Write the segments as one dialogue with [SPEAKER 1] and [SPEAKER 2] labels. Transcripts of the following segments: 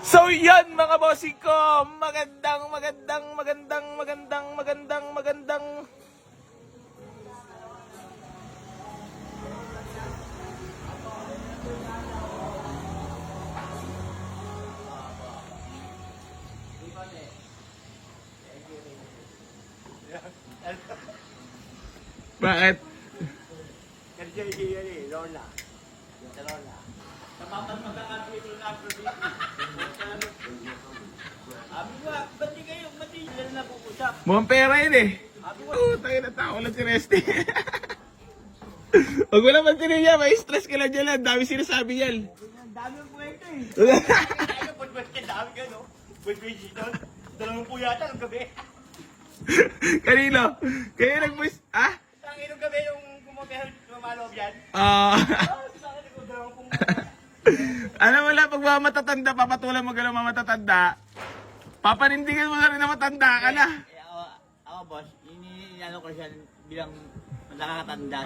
[SPEAKER 1] So yan mga bossing ko, magandang Bakit?
[SPEAKER 2] Kasi yan eh, Lola. Sa Lola. Kapapag magkakapito na ako dito. Sabi ko, ba't di kayo, ba't di sila nag-uusap?
[SPEAKER 1] Mukhang pera yun eh. Oo, tayo na tao lang si Resty. Huwag mo naman niya, may stress ka lang dyan lang. Dami sinasabi yan.
[SPEAKER 2] Ang dami ng kwento eh. Kaya pag-wet ka, dami ka no? Wait, doon. Dalawang po yata ng gabi.
[SPEAKER 1] Kanino? Kaya nag-voice, ah?
[SPEAKER 2] Ang inong gabi yung lumaloob yan. Saan ko dalawang pong
[SPEAKER 1] Alam mo lang, pag mga matatanda, papatulan mo gano'n mga matatanda, papanindigan mo na rin na matanda ka na.
[SPEAKER 2] Ako boss, ano ko siya bilang nakakatanda.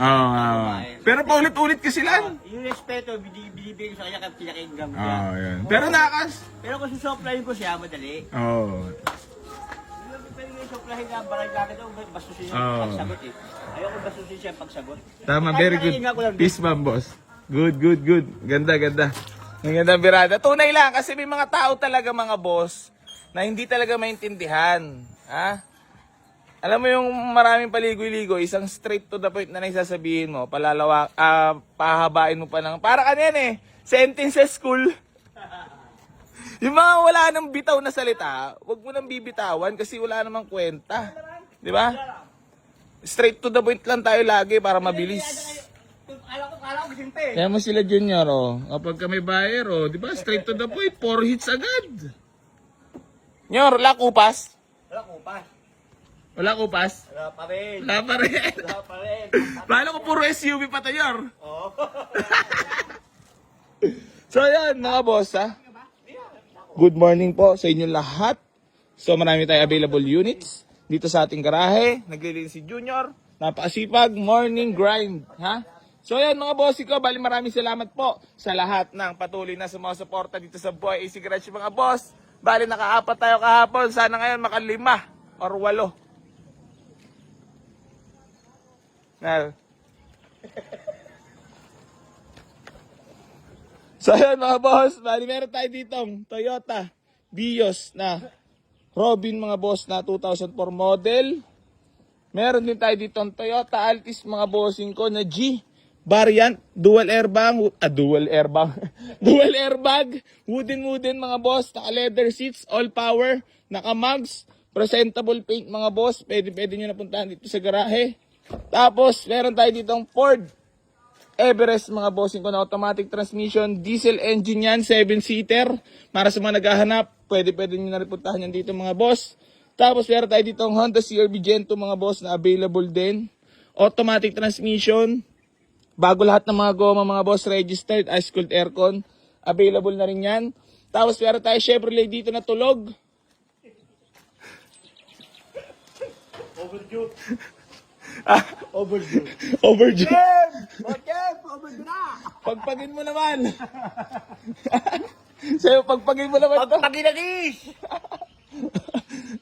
[SPEAKER 1] Pero paulit-ulit kasi lang.
[SPEAKER 2] Yung respeto, binibigay ko sa kanya kapag pinakinggan mo siya.
[SPEAKER 1] Yan. Pero nakas.
[SPEAKER 2] Pero kung susoplahin ko siya, madali. Pwede ko susoplahin na barang kagad o bastusin siya pagsagot eh. Ayoko bastusin siya pagsagot.
[SPEAKER 1] Tama, very good. Peace bomb, boss. Good. Ganda. Ang ganda birada. Tunay lang kasi may mga tao talaga mga boss na hindi talaga maintindihan. Ha? Alam mo yung maraming paligoy-ligoy, isang straight to the point na nagsasabihin mo, pahabain mo pa ng, para kanyan eh, sentence sa school. Yung mga wala nang bitaw na salita, wag mo nang bibitawan kasi wala namang kwenta. Di ba? Straight to the point lang tayo lagi para mabilis.
[SPEAKER 2] Kala ko simple.
[SPEAKER 1] Kaya mo sila Junior, oh. Kapag kami buyer, oh, di ba? Straight to the point, 4 hits agad. Nyor, wala kupas?
[SPEAKER 2] Wala ko pa.
[SPEAKER 1] Wala kupas?
[SPEAKER 2] Wala pa rin.
[SPEAKER 1] Wala pa rin.
[SPEAKER 2] Wala pa rin.
[SPEAKER 1] Paano ko puro SUV pa tayo?
[SPEAKER 2] Oo.
[SPEAKER 1] So yan mga boss ha. Good morning po sa inyo lahat. So marami tayong available units dito sa ating garahe. Naglilinis si Junior. Napakasipag, morning grind. Ha? So yan mga boss ko, bali maraming salamat po sa lahat ng patuloy na sumusuporta dito sa Boy AC Garage mga boss. Bali naka-4 tayo kahapon. Sana ngayon maka-5 or 8. So yun mga boss, bali meron tayo ditong Toyota Vios na Robin mga boss na 2004 model. Meron din tayo ditong Toyota Altis mga bossing ko na G variant, dual airbag, dual airbag, wooden mga boss, naka leather seats, all power, naka mugs, presentable paint mga boss, pwede nyo napuntahan dito sa garahe. Tapos meron tayo ditong Ford Everest mga bossing ko na automatic transmission, diesel engine yan, 7-seater. Para sa mga naghahanap, pwede nyo na rin puntahan yan dito mga boss. Tapos meron tayo dito ang Honda CR-V Gen 2 mga boss na available din. Automatic transmission. Bago lahat ng mga goma mga boss, registered, ice-cooled aircon. Available na rin yan. Tapos meron tayo Chevrolet dito na tulog.
[SPEAKER 2] Overdue.
[SPEAKER 1] Overdue.
[SPEAKER 2] Overdue na.
[SPEAKER 1] Pagpagin mo naman. Sa'yo, pagpagin mo naman ito.
[SPEAKER 2] Pagpaginagis.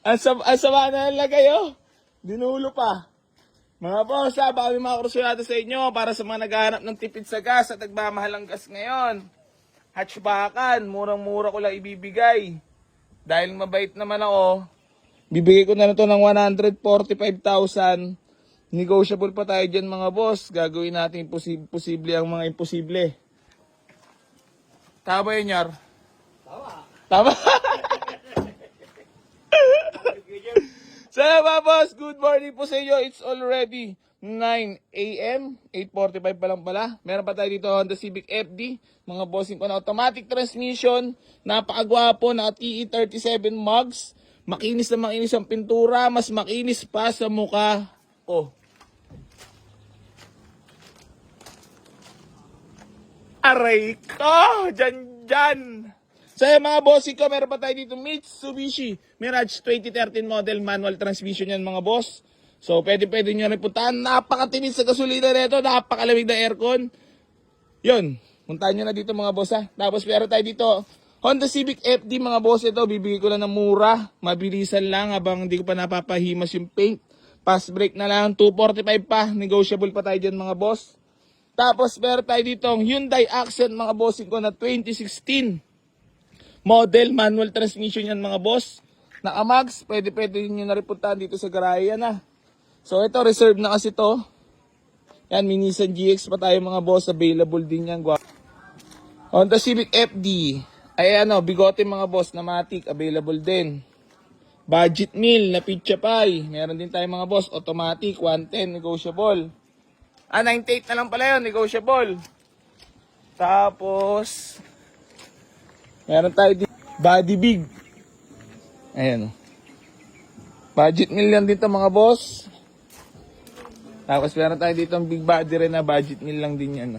[SPEAKER 1] Ang sama na nalagay, oh. Dinulo pa. Mga boss, baka may mga kursyado sa inyo para sa mga naghahanap ng tipid sa gas at nagmamahal ang gas ngayon. Hatchbackan, murang-mura ko lang ibibigay. Dahil mabait naman ako, bibigay ko na ito ng 145,000. Negotiable pa tayo dyan mga boss. Gagawin natin posible ang mga imposible. Tama ba yun, Yar? Tama? So mga boss, good morning po sa inyo. It's already 9 a.m. 8:45 pa lang pala. Meron pa tayo dito Honda Civic FD. Mga bossing ko na automatic transmission. Napakagwapo na TE37 mugs. Makinis na makinis ang pintura. Mas makinis pa sa mukha. Oh. Aray ko! Dyan! So mga bossing ko, meron pa tayo dito Mitsubishi Mirage 2013 model manual transmission yan mga boss. So pwede nyo rin puntahan. Napakatipid sa gasolina nito, napakalamig na aircon. Yun, puntahan nyo na dito mga boss ha. Tapos meron tayo dito Honda Civic FD mga boss, ito bibigay ko lang ng mura. Mabilisan lang habang hindi ko pa napapahimas yung paint. Fast brake na lang, 245 pa. Negotiable pa tayo dyan mga boss. Tapos meron tayo dito Hyundai Accent mga bossing ko na 2016 model. Manual transmission yan mga boss. Naka-mags, pwede nyo na rin puntahan dito sa garahe yan ah. So ito, reserve na kasi to. Yan, Nissan GX pa tayo mga boss. Available din yan. Honda Civic FD. Ay ano, bigote mga boss na matic. Available din. Budget meal na Pizza Pie. Meron din tayo mga boss. Automatic, 110, negotiable. 98 na lang pala yun, negotiable. Tapos, meron tayo dito, body big. Ayan. Budget meal yan dito mga boss. Tapos meron tayo dito big body rin na budget meal lang din yan.